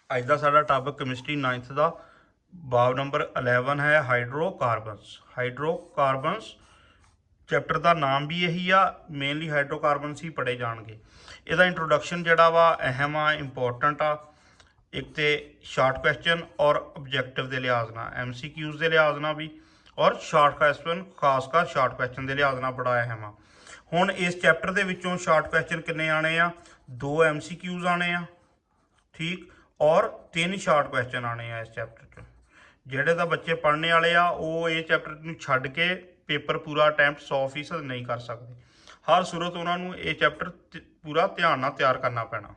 ਅੱਜ ਦਾ ਸਾਡਾ topic chemistry 9th ਦਾ ਬਾਬ ਨੰਬਰ 11 ਹੈ ਹਾਈਡਰੋਕਾਰਬਨਸ ਚੈਪਟਰ ਦਾ ਨਾਮ ਵੀ ਇਹੀ ਆ। ਮੇਨਲੀ ਹਾਈਡਰੋਕਾਰਬਨਸ ਹੀ ਪੜ੍ਹੇ ਜਾਣਗੇ। ਇਹਦਾ ਇੰਟਰੋਡਕਸ਼ਨ ਜਿਹੜਾ ਵਾ ਅਹਿਮ ਆ, ਇੰਪੋਰਟੈਂਟ ਆ। ਇੱਕ ਤੇ ਸ਼ਾਰਟ ਕੁਐਸਚਨ ਔਰ ਆਬਜੈਕਟਿਵ ਦੇ ਲਿਹਾਜ਼ ਨਾਲ, MCQs ਦੇ ਲਿਹਾਜ਼ ਨਾਲ ਵੀ, ਔਰ ਸ਼ਾਰਟ ਕੁਐਸਚਨ ਖਾਸ ਕਰ ਸ਼ਾਰਟ ਕੁਐਸਚਨ ਦੇ ਲਿਹਾਜ਼ ਨਾਲ ਬੜਾ ਅਹਿਮ ਆ। ਹੁਣ ਇਸ ਚੈਪਟਰ ਦੇ ਵਿੱਚੋਂ ਸ਼ਾਰਟ ਕੁਐਸਚਨ ਕਿੰਨੇ ਆਣੇ ਆ? 2 MCQs ਆਣੇ ਆ, ਠੀਕ, ਔਰ 3 ਸ਼ਾਰਟ ਕੁਐਸਚਨ ਆਣੇ ਆ ਇਸ ਚੈਪਟਰ 'ਚ। ਜਿਹੜੇ ਤਾਂ ਬੱਚੇ ਪੜ੍ਹਨੇ ਵਾਲੇ ਆ ਉਹ ਇਹ ਚੈਪਟਰ ਨੂੰ ਛੱਡ ਕੇ ਪੇਪਰ ਪੂਰਾ ਅਟੈਂਪਟ 100% ਨਹੀਂ ਕਰ ਸਕਦੇ। ਹਰ ਸੂਰਤ ਉਹਨਾਂ ਨੂੰ ਇਹ ਚੈਪਟਰ ਪੂਰਾ ਧਿਆਨ ਨਾਲ ਤਿਆਰ ਕਰਨਾ ਪੈਣਾ।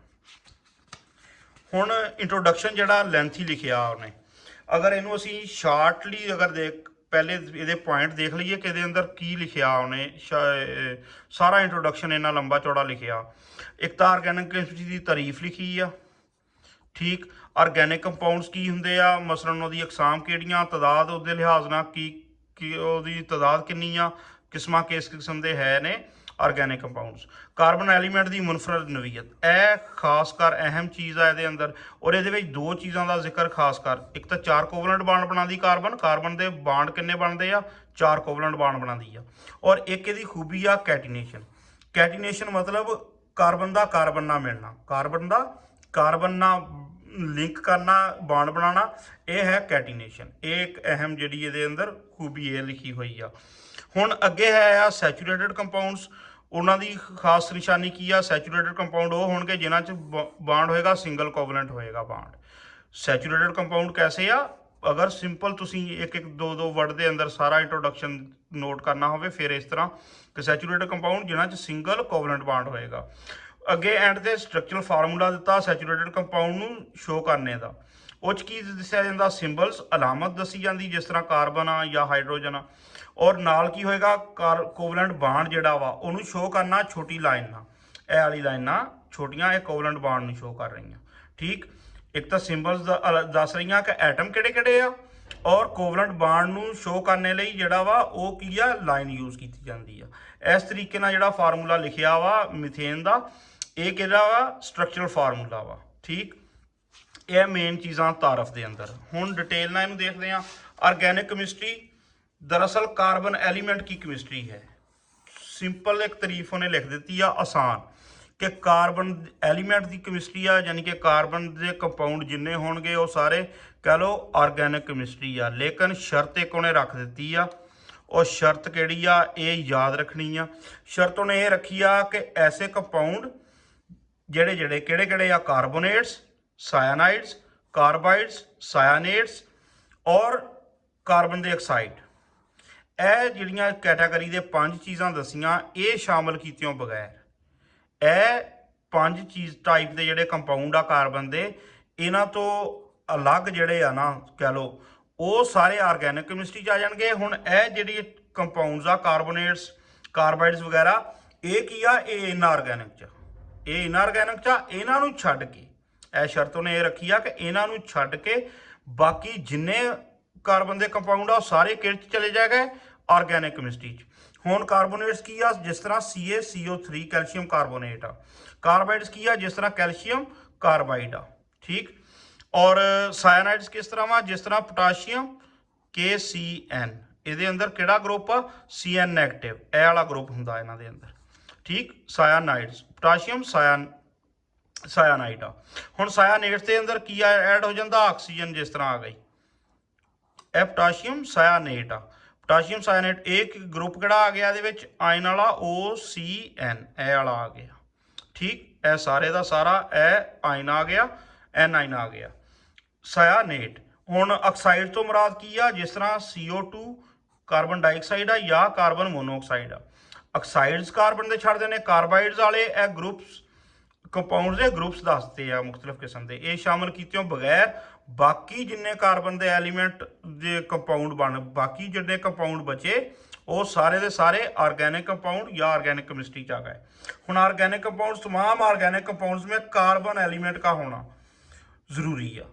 ਹੁਣ ਇੰਟਰੋਡਕਸ਼ਨ ਜਿਹੜਾ ਲੈਂਥੀ ਲਿਖਿਆ ਉਹਨੇ, ਅਗਰ ਇਹਨੂੰ ਅਸੀਂ ਸ਼ਾਰਟਲੀ ਪਹਿਲੇ ਇਹਦੇ ਪੁਆਇੰਟ ਦੇਖ ਲਈਏ ਕਿ ਇਹਦੇ ਅੰਦਰ ਕੀ ਲਿਖਿਆ ਉਹਨੇ। ਸਾਰਾ ਇੰਟਰੋਡਕਸ਼ਨ ਇੰਨਾ ਲੰਬਾ ਚੌੜਾ ਲਿਖਿਆ। ਇੱਕ ਤਾਂ ਆਰਗੈਨਿਕ ਕੈਮਿਸਟਰੀ ਦੀ ਤਾਰੀਫ ਲਿਖੀ ਆ, ਠੀਕ। ਆਰਗੈਨਿਕ ਕੰਪਾਊਂਡਸ ਕੀ ਹੁੰਦੇ ਆ, ਮਸਲਨ ਉਹਦੀ ਅਕਸਾਮ ਕਿਹੜੀਆਂ, ਤਾਦਾਦ ਉਹਦੇ ਲਿਹਾਜ਼ ਨਾਲ ਕੀ ਉਹਦੀ ਤਾਦਾਦ ਕਿੰਨੀ ਆ, ਕਿਸਮਾਂ ਕਿਸ ਕਿਸਮ ਦੇ ਹੈ ਨੇ ਆਰਗੈਨਿਕ ਕੰਪਾਊਂਡਸ। ਕਾਰਬਨ ਐਲੀਮੈਂਟ ਦੀ ਮੁਨਫਰਦ ਨਵੀਅਤ, ਇਹ ਖਾਸ ਕਰ ਅਹਿਮ ਚੀਜ਼ ਆ ਇਹਦੇ ਅੰਦਰ। ਔਰ ਇਹਦੇ ਵਿੱਚ 2 ਚੀਜ਼ਾਂ ਦਾ ਜ਼ਿਕਰ ਖਾਸ ਕਰ, ਇੱਕ ਤਾਂ 4 ਕੋਵਲੈਂਟ ਬਾਂਡ ਬਣਾਉਂਦੀ ਕਾਰਬਨ ਦੇ ਬਾਂਡ ਕਿੰਨੇ ਬਣਦੇ ਆ? 4 ਕੋਵਲੈਂਟ ਬਾਂਡ ਬਣਾਉਂਦੀ ਆ। ਔਰ ਇੱਕ ਇਹਦੀ ਖੂਬੀ ਆ ਕੈਟੀਨੇਸ਼ਨ ਮਤਲਬ ਕਾਰਬਨ ਦਾ ਕਾਰਬਨ ਨਾਲ ਮਿਲਣਾ, ਕਾਰਬਨ ਦਾ ਕਾਰਬਨ ਨਾਲ ਲਿੰਕ ਕਰਨਾ, ਬਾਂਡ ਬਣਾਉਣਾ, ਇਹ ਹੈ ਕੈਟੀਨੇਸ਼ਨ। ਇਹ ਇੱਕ ਅਹਿਮ ਜਿਹੜੀ ਇਹਦੇ ਅੰਦਰ ਖੂਬੀ ਇਹ ਲਿਖੀ ਹੋਈ ਆ। ਹੁਣ ਅੱਗੇ ਹੈ ਆ ਸੈਚੂਰੇਟਡ ਕੰਪਾਊਂਡਸ। ਉਹਨਾਂ ਦੀ ਖਾਸ ਨਿਸ਼ਾਨੀ ਕੀ ਆ? ਸੈਚੂਰੇਟਡ ਕੰਪਾਊਂਡ ਉਹ ਹੋਣਗੇ ਜਿਨ੍ਹਾਂ 'ਚ ਬਾਂਡ ਹੋਏਗਾ ਸਿੰਗਲ ਕੋਵਲੈਂਟ ਹੋਏਗਾ ਬਾਂਡ। ਸੈਚੂਰੇਟਡ ਕੰਪਾਊਂਡ ਕੈਸੇ ਆ? ਅਗਰ ਸਿੰਪਲ ਤੁਸੀਂ ਇੱਕ 2 ਵਰਡ ਦੇ ਅੰਦਰ ਸਾਰਾ ਇੰਟਰੋਡਕਸ਼ਨ ਨੋਟ ਕਰਨਾ ਹੋਵੇ ਫਿਰ ਇਸ ਤਰ੍ਹਾਂ ਕਿ ਸੈਚੂਰੇਟਡ ਕੰਪਾਊਂਡ ਜਿਨ੍ਹਾਂ 'ਚ ਸਿੰਗਲ ਕੋਵਲੈਂਟ ਬਾਂਡ ਹੋਏਗਾ। ਅੱਗੇ ਐਂਡ ਤੇ ਸਟਰਕਚਰਲ ਫਾਰਮੂਲਾ ਦਿੱਤਾ ਸੈਚੂਰੇਟਡ ਕੰਪਾਊਂਡ ਨੂੰ ਸ਼ੋ ਕਰਨੇ ਦਾ। ਉਹ 'ਚ ਕੀ ਦੱਸਿਆ ਜਾਂਦਾ? ਸਿੰਬਲਸ, ਅਲਾਮਤ ਦੱਸੀ ਜਾਂਦੀ, ਜਿਸ ਤਰ੍ਹਾਂ ਕਾਰਬਨ ਆ ਜਾਂ ਹਾਈਡਰੋਜਨ ਆ। ਔਰ ਨਾਲ ਕੀ ਹੋਏਗਾ? ਕੋਵਲੈਂਟ ਬਾਂਡ ਜਿਹੜਾ ਵਾ ਉਹਨੂੰ ਸ਼ੋ ਕਰਨਾ ਛੋਟੀ ਲਾਈਨ ਨਾਲ। ਇਹ ਵਾਲੀ ਲਾਈਨਾਂ ਛੋਟੀਆਂ ਇਹ ਕੋਵਲੈਂਟ ਬਾਂਡ ਨੂੰ ਸ਼ੋ ਕਰ ਰਹੀਆਂ, ਠੀਕ। ਇੱਕ ਤਾਂ ਸਿੰਬਲਸ ਦੱਸ ਰਹੀਆਂ ਕਿ ਐਟਮ ਕਿਹੜੇ ਕਿਹੜੇ ਆ, ਔਰ ਕੋਵਲੈਂਟ ਬਾਂਡ ਨੂੰ ਸ਼ੋ ਕਰਨ ਲਈ ਜਿਹੜਾ ਵਾ ਉਹ ਕੀ ਆ? ਲਾਈਨ ਯੂਜ਼ ਕੀਤੀ ਜਾਂਦੀ ਆ। ਇਸ ਤਰੀਕੇ ਨਾਲ ਜਿਹੜਾ ਫਾਰਮੂਲਾ ਲਿਖਿਆ ਵਾ ਮਿਥੇਨ ਦਾ, ਇਹ ਕਿਹੜਾ ਵਾ? ਸਟਰਕਚਰਲ ਫਾਰਮੂਲਾ ਵਾ, ਠੀਕ। ਇਹ ਮੇਨ ਚੀਜ਼ਾਂ ਤਾਰਫ ਦੇ ਅੰਦਰ। ਹੁਣ ਡਿਟੇਲ ਨਾਲ ਇਹਨੂੰ ਦੇਖਦੇ ਹਾਂ। ਆਰਗੈਨਿਕ ਕੈਮਿਸਟਰੀ ਦਰਅਸਲ ਕਾਰਬਨ ਐਲੀਮੈਂਟ ਕੀ ਕੈਮਿਸਟਰੀ ਹੈ। ਸਿੰਪਲ ਇੱਕ ਤਾਰੀਫ ਉਹਨੇ ਲਿਖ ਦਿੱਤੀ ਆ, ਆਸਾਨ, ਕਿ ਕਾਰਬਨ ਐਲੀਮੈਂਟ ਦੀ ਕੈਮਿਸਟਰੀ ਆ, ਯਾਨੀ ਕਿ ਕਾਰਬਨ ਦੇ ਕੰਪਾਊਂਡ ਜਿੰਨੇ ਹੋਣਗੇ ਉਹ ਸਾਰੇ ਕਹਿ ਲਓ ਆਰਗੈਨਿਕ ਕੈਮਿਸਟਰੀ ਆ। ਲੇਕਿਨ ਸ਼ਰਤ ਇੱਕ ਉਹਨੇ ਰੱਖ ਦਿੱਤੀ ਆ। ਉਹ ਸ਼ਰਤ ਕਿਹੜੀ ਆ? ਇਹ ਯਾਦ ਰੱਖਣੀ ਆ। ਸ਼ਰਤ ਉਹਨੇ ਇਹ ਰੱਖੀ ਆ ਕਿ ਐਸੇ ਕੰਪਾਊਂਡ ਜਿਹੜੇ ਕਿਹੜੇ ਆ? ਕਾਰਬੋਨੇਟਸ, ਸਾਇਨਾइड्स, ਕਾਰਬਾइड्स, ਸਾਇनेट्स ਔਰ ਕਾਰਬਨ ਦੇ ਆਕਸਾਈਡ। ਇਹ ਜਿਹੜੀਆਂ ਕੈਟਾਗਰੀ ਦੇ 5 ਚੀਜ਼ਾਂ ਦਸੀਆਂ, ਇਹ ਸ਼ਾਮਲ ਕੀਤਿਆਂ ਬਗੈਰ ਇਹ 5 ਚੀਜ਼ ਟਾਈਪ ਦੇ ਜਿਹੜੇ ਕੰਪਾਊਂਡ ਆ ਕਾਰਬਨ ਦੇ, ਇਹਨਾਂ ਤੋਂ ਅਲੱਗ ਜਿਹੜੇ ਆ ਨਾ ਕਹਿ ਲਓ ਉਹ ਸਾਰੇ ਆਰਗੈਨਿਕ ਕੈਮਿਸਟਰੀ 'ਚ ਆ ਜਾਣਗੇ। ਹੁਣ ਇਹ ਜਿਹੜੀ ਕੰਪਾਊਂਡਸ ਆ ਕਾਰਬੋਨੇਟਸ, ਕਾਰਬਾइड्स ਵਗੈਰਾ, ਇਹ ਕੀ ਆ? ਇਹ ਇਨਆਰਗੈਨਿਕ 'ਚ, ਇਹ ਇਨਆਰਗੈਨਿਕ 'ਚ ਆ। ਇਹਨਾਂ ਨੂੰ ਛੱਡ ਕੇ ਇਹ ਸ਼ਰਤ ਉਹਨੇ ਇਹ ਰੱਖੀ ਆ ਕਿ ਇਹਨਾਂ ਨੂੰ ਛੱਡ ਕੇ ਬਾਕੀ ਜਿੰਨੇ ਕਾਰਬਨ ਦੇ ਕੰਪਾਊਂਡ ਆ ਉਹ ਸਾਰੇ ਕਿਹੜੇ 'ਚ ਚਲੇ ਜਾਏਗਾ? ਆਰਗੈਨਿਕ ਕੈਮਿਸਟਰੀ 'ਚ। ਹੁਣ ਕਾਰਬੋਨੇਟਸ ਕੀ ਆ? ਜਿਸ ਤਰ੍ਹਾਂ CaCO3 ਕੈਲਸ਼ੀਅਮ ਕਾਰਬੋਨੇਟ ਆ। ਕਾਰਬਾइड्स ਕੀ ਆ? ਜਿਸ ਤਰ੍ਹਾਂ ਕੈਲਸ਼ੀਅਮ ਕਾਰਬਾइड ਆ, ਠੀਕ। ਔਰ ਸਾਇਨਾइड्स ਕਿਸ ਤਰ੍ਹਾਂ ਵਾ? ਜਿਸ ਤਰ੍ਹਾਂ ਪੋਟਾਸ਼ੀਅਮ KCN। ਇਹਦੇ ਅੰਦਰ ਕਿਹੜਾ ਗਰੁੱਪ ਆ? CN ਨੈਗੇਟਿਵ, ਇਹ ਵਾਲਾ ਗਰੁੱਪ ਹੁੰਦਾ ਇਹਨਾਂ ਦੇ ਅੰਦਰ, ਠੀਕ। ਸਾਇਨਾइड्स ਪੋਟਾਸ਼ੀਅਮ ਸਾਇਨਾइड ਆ। ਹੁਣ ਸਾਇਨਾइड्स ਦੇ ਅੰਦਰ ਕੀ ਐਡ ਹੋ ਜਾਂਦਾ? ਆਕਸੀਜਨ, ਜਿਸ ਤਰ੍ਹਾਂ ਆ ਗਈ ਇਹ ਪੋਟਾਸ਼ੀਅਮ ਸਾਇਨਾइड ਆ। ਪੋਟਾਸ਼ੀਅਮ ਸਾਇਨਾइड ਇੱਕ ਗਰੁੱਪ ਕਿਹੜਾ ਆ ਗਿਆ ਇਹਦੇ ਵਿੱਚ? ਆਇਨ ਵਾਲਾ OCN, ਇਹ ਵਾਲਾ ਆ ਗਿਆ, ਠੀਕ। ਇਹ ਸਾਰੇ ਦਾ ਸਾਰਾ ਇਹ ਆਇਨ ਆ ਗਿਆ, NiN ਆ ਗਿਆ, ਸਾਇਨਾइड। ਹੁਣ ਆਕਸਾਈਡ ਤੋਂ ਮੁਰਾਦ ਕੀ ਆ? ਜਿਸ ਤਰ੍ਹਾਂ CO2 ਕਾਰਬਨ ਡਾਈਆਕਸਾਈਡ ਆ ਜਾਂ ਕਾਰਬਨ ਮੋਨੋਆਕਸਾਈਡ ਆ। ਆਕਸਾਈਡਸ ਕਾਰਬਨ ਦੇ ਛੱਡਦੇ ਨੇ, ਕਾਰਬਾइड्स ਵਾਲੇ ਇਹ ਗਰੁੱਪਸ ਕੰਪਾਊਂਡ ਦੇ ਗਰੁੱਪਸ ਦੱਸਦੇ ਆ ਮੁਖਤਲਿਫ ਕਿਸਮ ਦੇ। ਇਹ ਸ਼ਾਮਲ ਕੀਤਿਆਂ ਬਗੈਰ ਬਾਕੀ ਜਿੰਨੇ ਕਾਰਬਨ ਦੇ ਐਲੀਮੈਂਟ ਦੇ ਕੰਪਾਊਂਡ ਬਾਕੀ ਜਿਹੜੇ ਕੰਪਾਊਂਡ ਬਚੇ ਉਹ ਸਾਰੇ ਦੇ ਸਾਰੇ ਆਰਗੈਨਿਕ ਕੰਪਾਊਂਡ ਜਾਂ ਆਰਗੈਨਿਕ केमिस्ट्री 'ਚ आ गए। ਹੁਣ आर्गेनिक कंपाउंड्स तमाम आर्गेनिक कंपाउंड्स में कार्बन एलिमेंट का होना जरूरी है।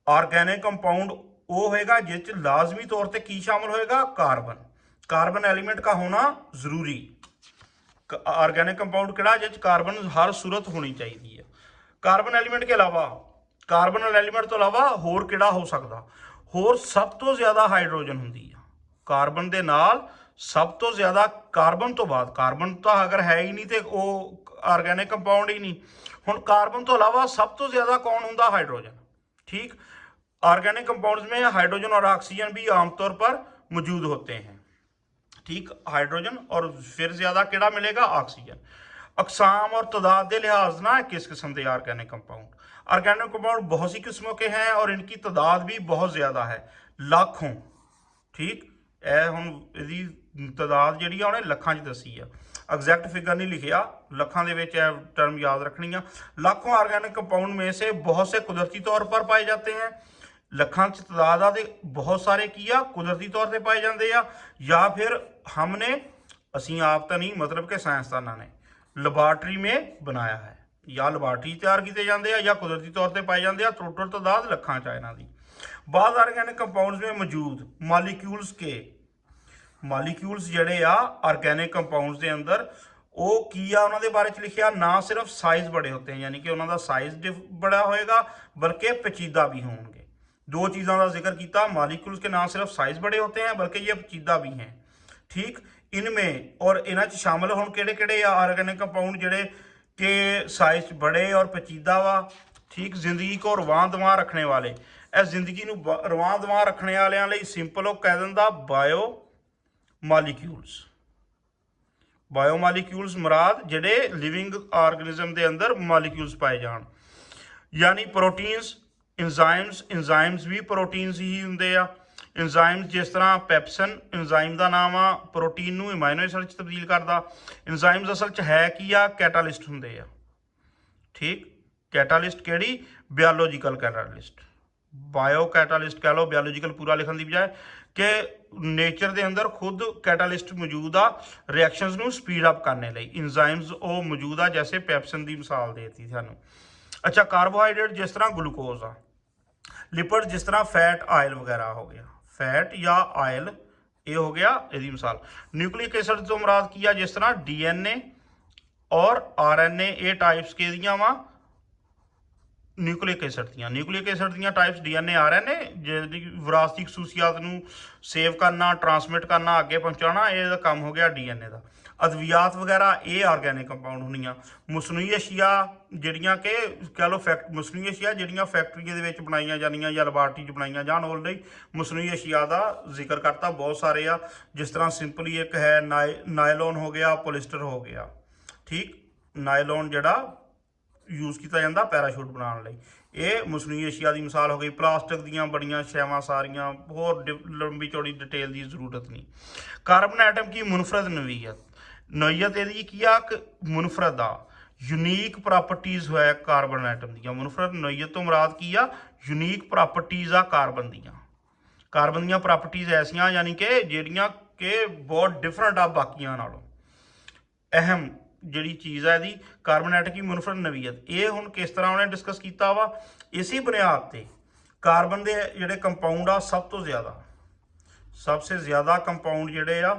आर्गेनिक कंपाउंड वो होएगा जिस लाजमी तौर पर की शामिल होएगा? कार्बन, कार्बन एलिमेंट का होना जरूरी। आर्गेनिक कंपाउंड किहड़ा जिस कार्बन हर सूरत होनी चाहिए है। कार्बन एलिमेंट के अलावा ਕਾਰਬਨ ਵਾਲੇ ਐਲੀਮੈਂਟ ਤੋਂ ਇਲਾਵਾ ਹੋਰ ਕਿਹੜਾ ਹੋ ਸਕਦਾ? ਹੋਰ ਸਭ ਤੋਂ ਜ਼ਿਆਦਾ ਹਾਈਡਰੋਜਨ ਹੁੰਦੀ ਆ ਕਾਰਬਨ ਦੇ ਨਾਲ, ਸਭ ਤੋਂ ਜ਼ਿਆਦਾ ਕਾਰਬਨ ਤੋਂ ਬਾਅਦ। ਕਾਰਬਨ ਤਾਂ ਅਗਰ ਹੈ ਹੀ ਨਹੀਂ ਤੇ ਉਹ ਆਰਗੈਨਿਕ ਕੰपाउंड ही नहीं। ਹੁਣ ਕਾਰਬਨ ਤੋਂ ਇਲਾਵਾ ਸਭ ਤੋਂ ਜ਼ਿਆਦਾ ਕੌਣ ਹੁੰਦਾ? हाइड्रोजन। ठीक, ऑर्गेनिक कंपाउंड्स में हाइड्रोजन और ऑक्सीजन भी आमतौर पर मौजूद होते हैं। ठीक, हाइड्रोजन और फिर ज्यादा केड़ा मिलेगा? ऑक्सीजन। अकसाम और तादाद के लिहाज ना किस किस्म के ऑर्गेनिक कंपाउंड? ऑर्गेनिक कंपाउंड बहुत सी किस्मों के हैं और इनकी तादाद भी बहुत ज्यादा है, लाखों। ठीक, ਹੁਣ ਇਹਦੀ ਤਾਦਾਦ ਜਿਹੜੀ ਆ ਉਹਨੇ ਲੱਖਾਂ 'ਚ ਦੱਸੀ ਆ, एग्जैक्ट फिगर नहीं लिखिया, लखों के टर्म याद रखनी है। लाखों ऑर्गेनिक कंपाउंड में से बहुत से कुदरती तौर पर पाए जाते हैं। लखों च तादाद आ बहुत सारे की आ कुदरती तौर पर पाए जाते हैं, या फिर हमने असी आप तो नहीं मतलब कि साइंसदाना ने लैबोरेटरी में बनाया है, या लैबोरेटरी तैयार किए जाते हैं या कुदरती तौर पर पाए जाते हैं। टोटल तादाद लखों च इन्हों की। बाद ऑर्गेनिक कंपाउंड्स में मौजूद मालिक्यूल्स के मालिक्यूल्स ਜਿਹੜੇ ਆ ਆਰਗੈਨਿਕ ਕੰपाउंड्स ਦੇ ਅੰਦਰ ਉਹ ਕੀ ਆ ਉਹਨਾਂ ਦੇ ਬਾਰੇ ਚ ਲਿਖਿਆ, ਨਾ ਸਿਰਫ ਸਾइज बड़े होते हैं यानी कि ਉਹਨਾਂ ਦਾ साइज बड़ा होएगा बल्कि पेचीदा भी होंगे। दो चीज़ों का जिक्र किया, मालिक्यूल्स के ना सिर्फ साइज बड़े होते हैं बल्कि ये पेचीदा भी हैं। ठीक, इनमें और इन्हां च शामिल होण किहड़े-किहड़े आ आर्गेनिक कंपाउंड जिहड़े कि साइज बड़े और पेचीदा वा। ठीक, जिंदगी को रवां-दवां रखने वाले, इस जिंदगी नूं रवां-दवां रखने वालियां लई सिंपल वो कह दिंदा बायो मालिक्यूल्स। बायोमालिक्यूल्स मुराद जिहड़े लिविंग ऑर्गेनिज्म के अंदर मालिक्यूल्स पाए जाण, यानी प्रोटीन्स, इंजाइम्स भी प्रोटीन्स ही हुंदे आ। इंजाइम्स जिस तरह पैप्सन इंजाइम का नाम आ, प्रोटीन नूं एमाइनो एसिड च तब्दील करदा। इंजाइम्स असल च है की आ? कैटालिस्ट हुंदे आ। ठीक, कैटालिस्ट किहड़ी? बायोलॉजिकल कैटालिस्ट, बायो कैटालिस्ट कह लो, बायोलॉजिकल पूरा लिखने की बजाय कि नेचर के अंदर खुद कैटालिस्ट मौजूद आ रिएक्शनस नूं स्पीड अप करने लई। इंजाइम्स वो मौजूद आ, जैसे पैप्सन की मिसाल देती सानू। अच्छा, कार्बोहाइड्रेट जिस तरह ग्लूकोज आ, लिपिड जिस तरह फैट आयल वगैरह हो गया, फैट या आयल ये हो गया यदी मिसाल। न्यूक्लिक एसिड तो मुराद की आ जिस तरह DNA और RNA ये टाइप्स के वा न्यूक्लिक एसिड दियाँ टाइप्स DNA RNA जिहदी विरासती खसूसियात नूं सेव करना, ट्रांसमिट करना, अगे पहुँचाना, ये काम हो गया DNA का। अद्वियात वगैरह ये ऑर्गेनिक कंपाउंड होनियां। मसनूई अशिया जिहड़ियां कि कह लो मसनूई अशिया जिहड़ियां फैक्ट्रियां दे विच बनाईयां जानियां या लैबोरेटरी च बनाईयां जाण, ऑलरेडी मसनूई अशिया का जिक्र करता बहुत सारे आ। जिस तरह सिंपली एक है नायलॉन हो गया, पोलिस्टर हो गया। ठीक, नायलॉन जिहड़ा यूज़ किया जाता पैराशूट बनाने लई, ये मसनूई अशिया की मिसाल हो गई। प्लास्टिक दीयां बड़ियां शैवां सारियां, होर लंबी चौड़ी डिटेल की जरूरत नहीं। कार्बन एटम की मुनफरद नोईयत यदि की आ मुनफरद आ यूनीक प्रॉपर्टीज़ है कार्बन एटम दियां। मुनफरद नोईयत तो मुराद की आ यूनीक प्रॉपर्टीज़ आ कार्बन दियां प्रॉपर्टीज़ ऐसियां यानी कि जिहड़ियां कि बहुत डिफरेंट आ बाकियां नालों। अहम जिहड़ी चीज़ है यदि कार्बन एटम की मुनफरद नवीयत, ये हुण किस तरह उन्हें डिस्कस किया वा, इसी बुनियाद पर कार्बन के जिहड़े कंपाउंड आ सबसे ज़्यादा कंपाउंड जिहड़े आ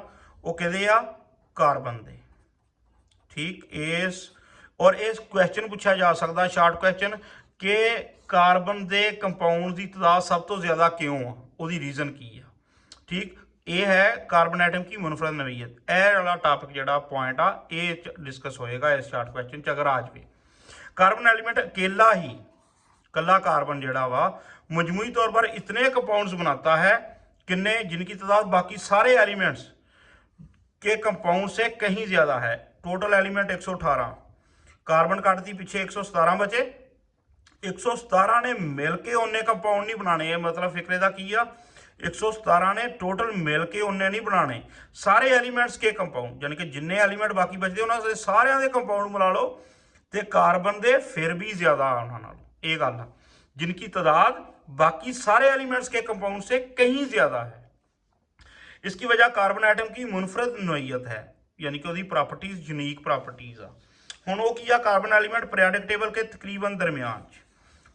वो किहदे आ? कार्बन दे। ठीक, इस और इस क्वेश्चन पूछा जा सकता शॉर्ट क्वेश्चन कि कार्बन के कंपाउंड की तादाद सब तो ज़्यादा क्यों आ, उसकी रीजन की है। ठीक, ये है कार्बन एटम की मुनफरद नवीयत। यह वाला टॉपिक जो पॉइंट आ ये डिस्कस होएगा इस शॉर्ट क्वेश्चन च अगर आ जाए। कार्बन एलिमेंट अकेला ही कला कार्बन जोड़ा वा मजमूई तौर पर इतने कंपाउंड्स बनाता है किन्ने जिनकी तादाद बाकी सारे एलिमेंट्स के कंपाउंड से कहीं ज़्यादा है। टोटल एलिमेंट 118, कार्बन काट दी पीछे 117 बचे। 117 ने मिल के उन्ने कंपाउंड नहीं बनाने, मतलब फिक्रे का की आ 117 ने टोटल मिल के उन्ने नहीं बनाने सारे एलीमेंट्स के कंपाउंड, यानी कि जिन्ने एलीमेंट बाकी बचते उन्होंने सारे के कंपाउंड मिला लो तो कार्बन दे फिर भी ज़्यादा उन्होंने ये गल है जिनकी तादाद बाकी सारे एलीमेंट्स के कंपाउंड से कहीं ज़्यादा है। इसकी वजह कार्बन आइटम की मुनफरद नोईयत है, यानी कि उसकी प्रॉपर्टीज यूनीक प्रॉपर्टीज आ। हुण वो की आ कार्बन एलीमेंट पीरियडिक टेबल के तकरीबन दरम्यान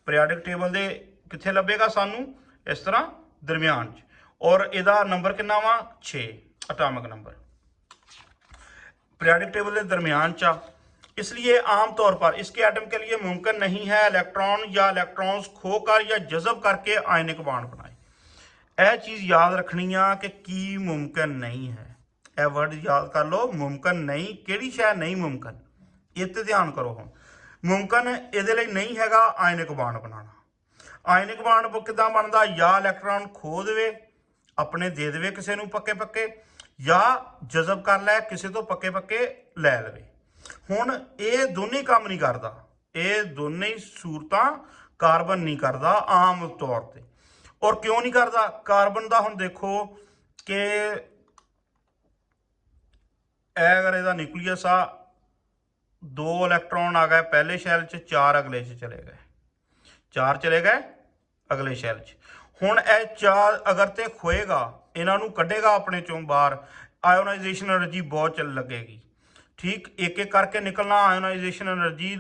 पीरियडिक टेबल के कित्थे लभेगा सानू इस तरह दरम्यान और इहदा नंबर कितना वा 6 एटॉमिक नंबर पीरियडिक टेबल के दरम्यान चा। इसलिए आमतौर पर इसके एटम के लिए मुमकिन नहीं है इलेक्ट्रॉन या इलेक्ट्रॉन्स खोकर या जज़ब करके आयनिक बांड बनाए। यह चीज़ याद रखनी आ कि की मुमकिन नहीं है, यह वर्ड याद कर लो, मुमकिन नहीं, किहड़ी शै नहीं मुमकिन, इत्ते ध्यान करो। हम मुमकिन इहदे लई नहीं हैगा आयनिक बांड बनाना। आयनिक बांड किदां बनदा, या इलैक्ट्रॉन खो देवे अपने दे देवे किसी नूं पक्के पक्के, या जज़ब कर लै किसी तो पक्के पक्के लै लवे। हुण ये दोनों काम नहीं करता, ये दोनों ही सूरतां कार्बन नहीं करता आम तौर पर। और क्यों नहीं करता कार्बन का, हुण देखो कि अगर इसका न्यूक्लीयस आ, 2 इलैक्ट्रॉन आ गए पहले शैल च, 4 अगले च चले गए, 4 चले गए अगले शैल च। हुण यह 4 अगर तो खोएगा, इन्हों कढ़ेगा अपने चों बाहर, आयोनाइजेशन एनर्जी बहुत चल लगेगी। ठीक, एक एक करके निकलना, आयोनाइजेशन एनर्जी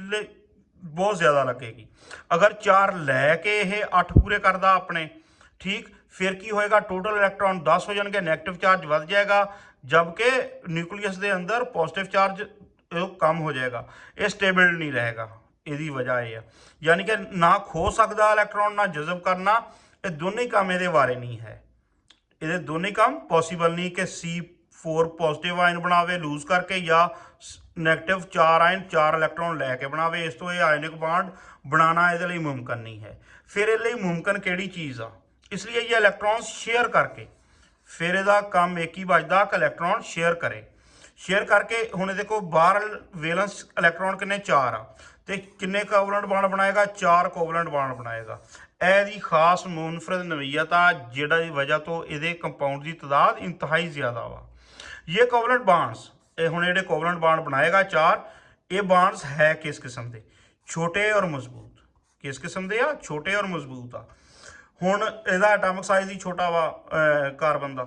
बहुत ज़्यादा लगेगी। अगर 4 लैके ये 8 पूरे करता अपने, ठीक, फिर की होएगा, टोटल इलैक्ट्रॉन 10 हो जाएंगे, नैगेटिव चार्ज बढ़ जाएगा, जबकि न्यूक्लीयस के अंदर पॉजिटिव चार्ज कम हो जाएगा, ये स्टेबल नहीं रहेगा। यही वजह है, यानी कि ना खो सकता इलैक्ट्रॉन ना जज़ब करना, ये दोनों ही काम ये बारे नहीं है, ये दोनों ही काम पॉसीबल नहीं कि C4 पॉजिटिव आयन बनावे लूज करके, या नैगेटिव 4 आयन 4 इलैक्ट्रॉन लैके बनावे। इस तो ये आयनिक बांड बनाना ये मुमकिन नहीं है। फिर ये मुमकिन किहड़ी चीज़ आ, इसलिए ये इलैक्ट्रॉन शेयर करके, फिर इसका काम एक ही बचता कि इलैक्ट्रॉन शेयर करे। शेयर करके हुण देखो बाहर वेलेंस इलैक्ट्रॉन किन्ने 4 आ, तो किन्ने कोवलेंट बांड बनाएगा, 4 कोवलेंट बांड बनाएगा। यह खास मुनफरद नवीयत आ, जिहड़ी वजह तो ये कंपाउंड की तादाद इंतहाई ज़्यादा वा। ये कोवलेंट बांड्स, हुण जिहड़े कोवलेंट बांड बनाएगा 4, ये बांड्स है किस किस्म के, छोटे और मजबूत। किस किस्म के आ, छोटे और मजबूत आ। हुण इहदा एटॉमिक साइज ही छोटा वा कार्बन का,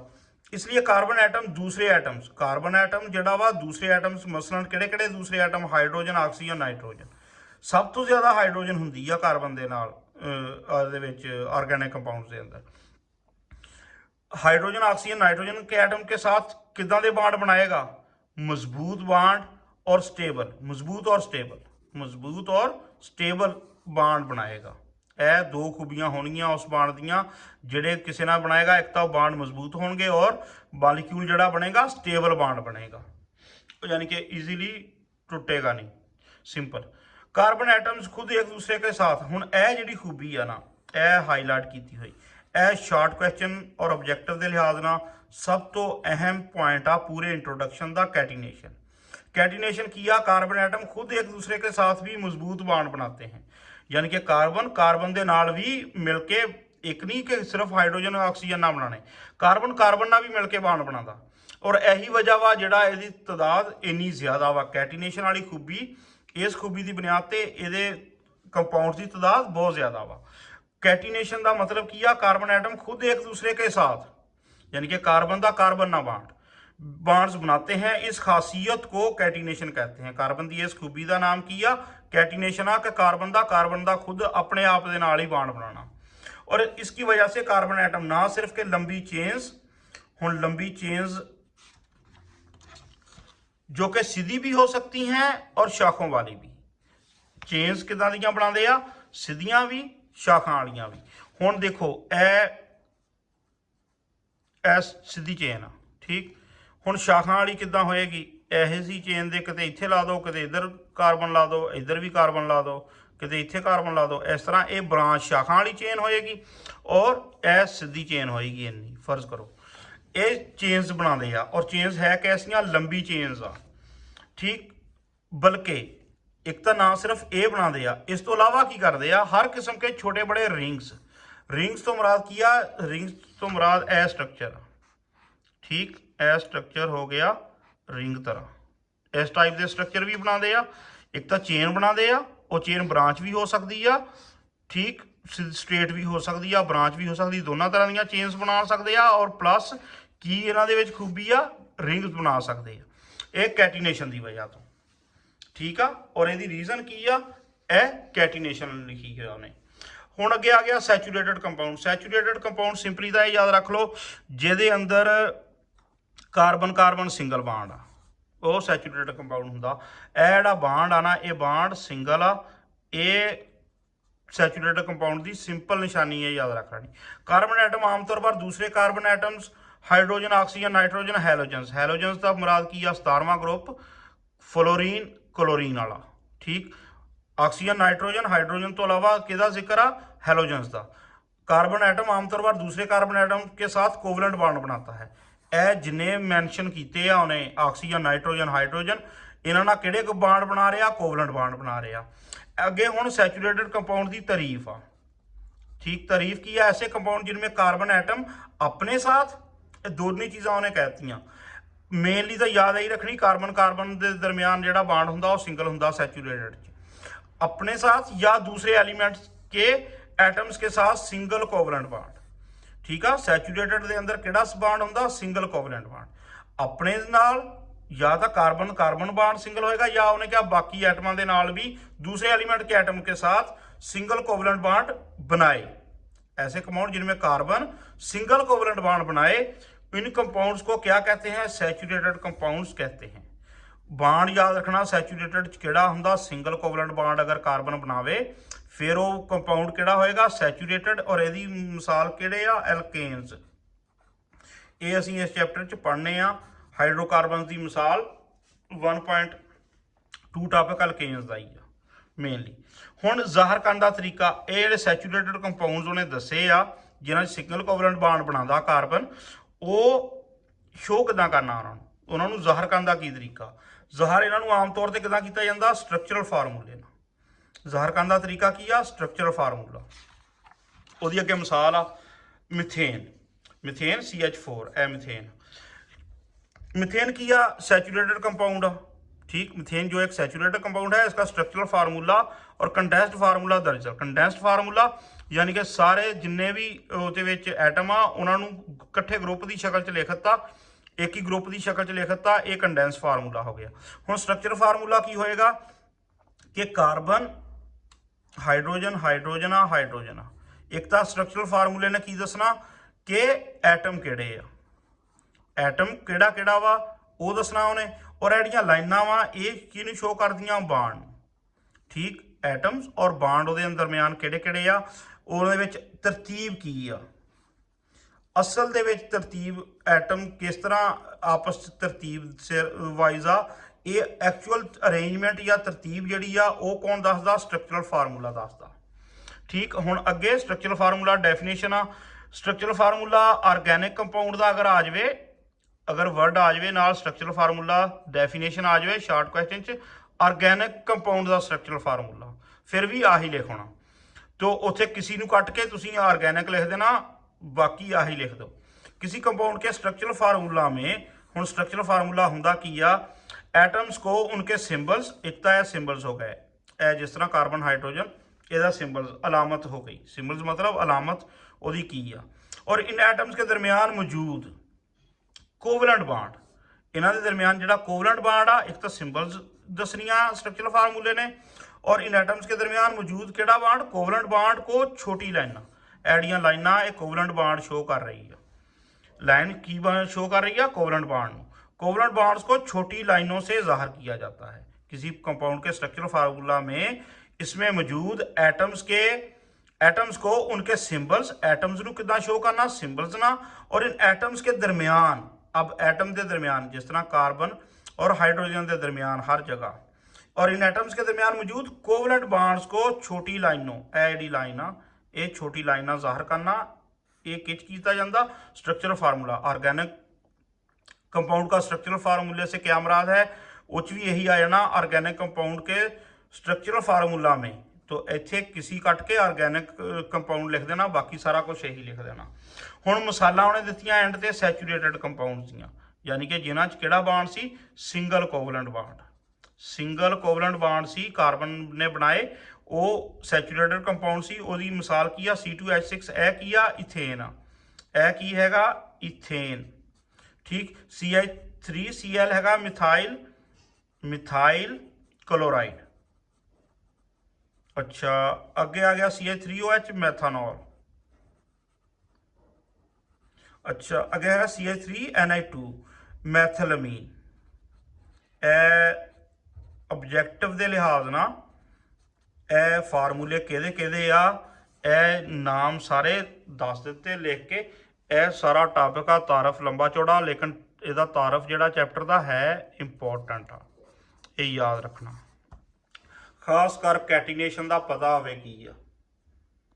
इसलिए कार्बन एटम दूसरे एटम्स, कार्बन एटम जिहड़ा वा दूसरे एटम्स, मसलन किहड़े किहड़े दूसरे एटम, हाइड्रोजन, ऑक्सीजन, नाइट्रोजन। सब तो ज़्यादा हाइड्रोजन हुंदी आ कार्बन दे नाल ऑर्गेनिक कंपाउंड्स के अंदर। हाइड्रोजन, ऑक्सीजन, नाइट्रोजन के एटम के साथ किदां दे बांड बनाएगा, मजबूत बांड और स्टेबल, मजबूत और स्टेबल, मजबूत और स्टेबल बांड बनाएगा। यह 2 खूबियां होनियां उस बांड दियां, जिहड़े किसी ना बनाएगा, एक तो बांड मजबूत होंगे और मॉलिक्यूल जिहड़ा बनेगा स्टेबल बांड बनेगा, यानी कि ईजीली टुटेगा नहीं। सिंपल कार्बन एटम्स खुद एक दूसरे के साथ, हुण यह जिहड़ी खूबी है ना, यह हाईलाइट की हुई, यह शॉर्ट क्वेश्चन और ऑब्जेक्टिव के लिहाज ना सब तो अहम पॉइंट आ पूरे इंट्रोडक्शन का, कैटिनेशन। कैटिनेशन किया, कार्बन एटम खुद एक दूसरे के साथ भी मजबूत बांड बनाते हैं, यानी कि कार्बन कार्बन के नाल भी मिलके, एक नहीं कि सिर्फ हाइड्रोजन ऑक्सीजन ना बनाने, कार्बन कार्बन ना भी मिलके बांड बनाता। और यही वजह वा जिहड़ा इसकी तादाद इन्नी ज़्यादा वा, कैटिनेशन वाली खूबी, इस खूबी की बुनियाद पर ये कंपाउंड की तादाद बहुत ज़्यादा वा। कैटिनेशन का मतलब की आ, कार्बन एटम खुद एक दूसरे के साथ, यानी कि कार्बन का कार्बन ना बांड्स बनाते हैं। इस खासियत को कैटिनेशन कहते हैं। कार्बन की इस खूबी का नाम की आ, कैटिनेशन आ, कि कार्बन का खुद अपने आप के नाल ही बांड बनाना। और इसकी वजह से कार्बन एटम ना सिर्फ के लंबी चेन्स, हुण लंबी चेन्स जो कि सीधी भी हो सकती हैं और शाखों वाली भी, चेन्स किदां दियां बनाते आ, सीधियां भी शाखा वालियां भी। हुण देखो सीधी चेन आ, ठीक, हुण शाखा वाली किदां होएगी, ऐसी चेन दे किते इत्थे ला दो, किते इधर कार्बन ला दो, इधर भी कार्बन ला दो, किते इत्थे कार्बन ला दो, इस तरह ये ब्रांच शाखा वाली चेन होएगी और यह सीधी चेन होएगी। इन्नी फर्ज करो ये चेन्स बनाते आ, और चेन्स है कैसियां, लंबी चेन्स आ, ठीक। बल्कि एक तो ना सिर्फ ये बनाते आ, इस तो इलावा की करते आ, हर किस्म के छोटे बड़े रिंग्स, रिंग्स तो मुराद की आ, रिंग्स तो मुराद ए स्ट्रक्चर, ठीक, ए स्ट्रक्चर हो गया रिंग तरह, इस टाइप के स्ट्रक्चर भी बनाते आ। एक तो चेन बनाते आ, और चेन ब्रांच भी हो सकती है, ठीक, स्ट्रेट भी हो सकती है, ब्रांच भी हो सकती, दोनों तरह दी चेन्स बना सकते हैं। और प्लस की इन्हों खूबी आ, रिंग्स बना सकते हैं, एक कैटिनेशन की वजह तो, ठीक आ। और यदि रीजन की आ, कैटिनेशन लिखी है उन्हें। हुण अगे आ गया saturated compound. Saturated compound simply तो याद रख लो, जिहदे अंदर कार्बन कार्बन सिंगल बांड आ, ਉਹ ਸੈਚੂਰੇਟਡ ਕੰਪਾਊਂਡ ਹੁੰਦਾ। ਇਹ ਜਿਹੜਾ ਬਾਂਡ ਆ ਨਾ, ਇਹ ਬਾਂਡ ਸਿੰਗਲ ਆ, ਇਹ ਸੈਚੂਰੇਟਡ कंपाउंड की सिंपल निशानी है, याद रखनी। कार्बन एटम आमतौर पर दूसरे carbon atoms hydrogen, oxygen, nitrogen, halogens. Halogens का मुराद की आ 17वां ग्रुप फ्लोरीन क्लोरीन वाला, ठीक। ऑक्सीजन, नाइट्रोजन, हाइड्रोजन तो अलावा किहदा जिक्र आ, हैलोजन्स का। कार्बन एटम आमतौर पर दूसरे कार्बन एटम के साथ कोवलेंट बॉन्ड बनाता है। यह जिन्हें मैंशन किए आ उन्हें ऑक्सीजन, नाइट्रोजन, हाइड्रोजन, इन्होंने नाल किहड़े बॉन्ड बना रहे, कोवलेंट बॉन्ड बना रहे। अगे हुण सैचूरेटेड कंपाउंड की तारीफ आ, ठीक। तारीफ की है, ऐसे कंपाउंड जिनमें कार्बन एटम अपने साथ, दोनों चीज़ां उन्हें कहती। मेनली तो याद ही रखनी, कार्बन कार्बन के दरमियान जो बॉन्ड होंदा वो सिंगल होंदा सैचूरेटेड, अपने साथ या दूसरे एलीमेंट्स के एटम्स के साथ सिंगल कोवलेंट बॉन्ड, ठीक है। सैचूरेटेड के अंदर किहड़ा बॉन्ड होंदा, सिंगल कोवलेंट बॉन्ड। अपने नाल या तो कार्बन कार्बन बॉन्ड सिंगल होएगा, या उन्हें क्या बाकी एटमां दे नाल भी दूसरे एलिमेंट के एटम के साथ सिंगल कोवलेंट बॉन्ड बनाए। ऐसे कंपाउंड जिनमें कार्बन सिंगल कोवलेंट बॉन्ड बनाए, इन कंपाउंड्स को क्या कहते हैं, सैचूरेटेड कंपाउंड्स कहते हैं। बॉन्ड याद रखना, सैचूरेटेड किहड़ा हुंदा, सिंगल कोवलेंट बॉन्ड अगर कार्बन बनावे फिर वो कंपाउंड किहड़ा होएगा, सैचूरेटेड। और यदी मिसाल किहड़े आ, एल्केन्स। ये असीं इस चैप्टर च पढ़ने आ। हाइड्रोकार्बन की मिसाल 1.2 टॉपिक अल्केन्स का ही आ मेनली। हुण ज़ाहिर करने का तरीका, ये जिहड़े सैचूरेटेड कंपाउंड्स उन्हें दसे आ जिन्हां सिंगल कोवलेंट बॉन्ड बनाता कार्बन, वो शो किदां करना उन्होंने ज़ाहिर करने का की तरीका। ज़ाहिर इन्होंने आम तौर पर किदां कीता जांदा, स्ट्रक्चरल फार्मूले नाल। ज़ाहिर करने का तरीका की आ, स्ट्रक्चरल फार्मूला। उहदी अगे मिसाल आ मिथेन, मिथेन CH4, ए मिथेन। मिथेन की आ, सैचूरेटेड कंपाउंड आ, ठीक। मिथेन जो एक सैचूरेटेड कंपाउंड है, इसका स्ट्रक्चरल फार्मूला और कंडेंस्ड फार्मूला दर्ज है। कंडेंस्ड फार्मूला यानी कि सारे जिन्ने भी ਉਹਦੇ ਵਿੱਚ ਐਟਮ ਆ ਉਹਨਾਂ ਨੂੰ ਇਕੱਠੇ ਗਰੁੱਪ ਦੀ ਸ਼ਕਲ 'ਚ ਲਿਖਤਾ, ਇੱਕ ਹੀ ਗਰੁੱਪ ਦੀ ਸ਼ਕਲ 'ਚ ਲਿਖਤਾ, ਇਹ ਕੰਡੈਂਸ ਫਾਰਮੂਲਾ ਹੋ ਗਿਆ। ਹੁਣ ਸਟਰਕਚਰ ਫਾਰਮੂਲਾ ਕੀ ਹੋਏਗਾ ਕਿ ਕਾਰਬਨ, ਹਾਈਡਰੋਜਨ, ਹਾਈਡਰੋਜਨ ਆ, ਹਾਈਡਰੋਜਨ ਆ। ਇੱਕ ਤਾਂ ਸਟਰਕਚਰਲ ਫਾਰਮੂਲੇ ਨੇ ਕੀ ਦੱਸਣਾ ਕਿ ਐਟਮ ਕਿਹੜੇ ਆ, ਐਟਮ ਕਿਹੜਾ ਕਿਹੜਾ ਵਾ ਉਹ ਦੱਸਣਾ ਉਹਨੇ। और ਜਿਹੜੀਆਂ ਲਾਈਨਾਂ ਵਾ ਇਹ ਕਿਹਨੂੰ ਸ਼ੋ ਕਰਦੀਆਂ, ਬਾਂਡ, ਠੀਕ। ਐਟਮਸ ਔਰ ਬਾਂਡ ਉਹਦੇ ਦਰਮਿਆਨ ਕਿਹੜੇ ਕਿਹੜੇ ਆ, ਉਹਦੇ ਵਿੱਚ ਤਰਤੀਬ ਕੀ ਆ। ਅਸਲ ਦੇ ਵਿੱਚ ਤਰਤੀਬ ਐਟਮ ਕਿਸ ਤਰ੍ਹਾਂ ਆਪਸ 'ਚ ਤਰਤੀਬ ਵਾਈਜ਼ ਆ, ਇਹ ਐਕਚੁਅਲ ਅਰੇਂਜਮੈਂਟ ਜਾਂ ਤਰਤੀਬ ਜਿਹੜੀ ਆ ਉਹ ਕੌਣ ਦੱਸਦਾ, ਸਟਰਕਚਰਲ ਫਾਰਮੂਲਾ ਦੱਸਦਾ, ਠੀਕ। ਹੁਣ ਅੱਗੇ ਸਟਰਕਚਰਲ ਫਾਰਮੂਲਾ ਡੈਫੀਨੇਸ਼ਨ ਆ। ਸਟਰਕਚਰਲ ਫਾਰਮੂਲਾ ਆਰਗੈਨਿਕ ਕੰਪਾਊਂਡ ਦਾ ਅਗਰ ਆ ਜਾਵੇ, अगर वर्ड आ जाए नाल स्ट्रक्चरल फार्मूला डेफिनेशन आ जाए शार्ट क्वेश्चन च, आर्गैनिक कंपाउंड का स्ट्रक्चरल फार्मूला फिर भी आही लिखना। तो उत्थे किसी नूं कट के तुसीं आर्गैनिक लिख देना, बाकी आही लिख दो। किसी कंपाउंड के स्ट्रक्चरल फार्मूला में, हुण स्ट्रक्चरल फार्मूला हुंदा की आ, एटम्स को उनके सिंबल्स, एक तो सिंबल्स हो गए, जिस तरह कार्बन हाइड्रोजन, ਇਹਦਾ सिंबल्स अलामत हो गई। सिंबल्स मतलब अलामत ਉਹਦੀ की आ। और इन एटम्स के दरमियान मौजूद कोवलेंट बांड, इन्हां दे दरमियान जिहड़ा कोवलेंट बांड आ, एक तो सिंबल्स दसनियां स्ट्रक्चरल फार्मूले ने, और इन एटम्स के दरमियान मौजूद किहड़ा बांड, कोवलेंट बांड को छोटी लाइना, एडियां लाइना ये कोवलेंट बांड शो कर रही है। लाइन की शो कर रही है, कोवलेंट बांड। कोवलेंट बांड्स को छोटी लाइनों से जाहिर किया जाता है किसी कंपाउंड के स्ट्रक्चरल फार्मूला में। इसमें मौजूद एटम्स को उनके सिंबल्स, एटम्स नूं किदां शो करना, सिंबल्स ना, और इन एटम्स के दरमियान, अब एटम के दरमियान जिस तरह कार्बन और हाइड्रोजन के दरमियान हर जगह, और इन एटम्स के दरमियान मौजूद कोवलेंट बांड्स को छोटी लाइनों, एडी लाइना, ये छोटी लाइना जाहिर करना, ये किच किया जाता, स्ट्रक्चरल फार्मूला। ऑर्गेनिक कंपाउंड का स्ट्रक्चरल फार्मूले से क्या मुराद है, उच भी यही आ जाना, ऑर्गेनिक कंपाउंड के स्ट्रक्चरल फार्मूला में। तो इत्थे किसी कट के ऑर्गेनिक कंपाउंड लिख देना, बाकी सारा कुछ यही लिख देना। हुण मिसालां उन्हें दित्तियां एंड ते सैचूरेटेड कंपाउंड्स दीआं, यानी कि जिन्हां च किहड़ा बांड सी, single covalent bond. Single covalent bond सी कार्बन ने बनाए, वो सैचूरेटेड कंपाउंड सी। उहदी मिसाल की आ C2H6, ए की आ, इथेन आ, ए की हैगा, इथेन, ठीक। CH3Cl हैगा मिथाइल क्लोराइड। अच्छा, अगे आ गया CH3OH, मैथानॉल। अच्छा, अगे है CH3Ni2, मैथिलमीन। ਆਬਜੈਕਟਿਵ ਦੇ ਲਿਹਾਜ਼ ਨਾਲ ਇਹ ਫਾਰਮੂਲੇ ਕਿਹਦੇ ਕਿਹਦੇ ਆ, ਇਹ ਨਾਮ ਸਾਰੇ ਦੱਸ ਦਿੱਤੇ ਲਿਖ ਕੇ। ਇਹ ਸਾਰਾ ਟਾਪਿਕ ਆ ਤਾਰਫ ਲੰਬਾ ਚੌੜਾ, ਲੇਕਿਨ ਇਹਦਾ ਤਾਰਫ ਜਿਹੜਾ ਚੈਪਟਰ ਦਾ ਹੈ ਇੰਪੋਰਟੈਂਟ ਆ, ਇਹ ਯਾਦ ਰੱਖਣਾ। ਖਾਸ ਕਰ ਕੈਟੀਨੇਸ਼ਨ ਦਾ ਪਤਾ ਹੋਵੇ ਕੀ ਆ।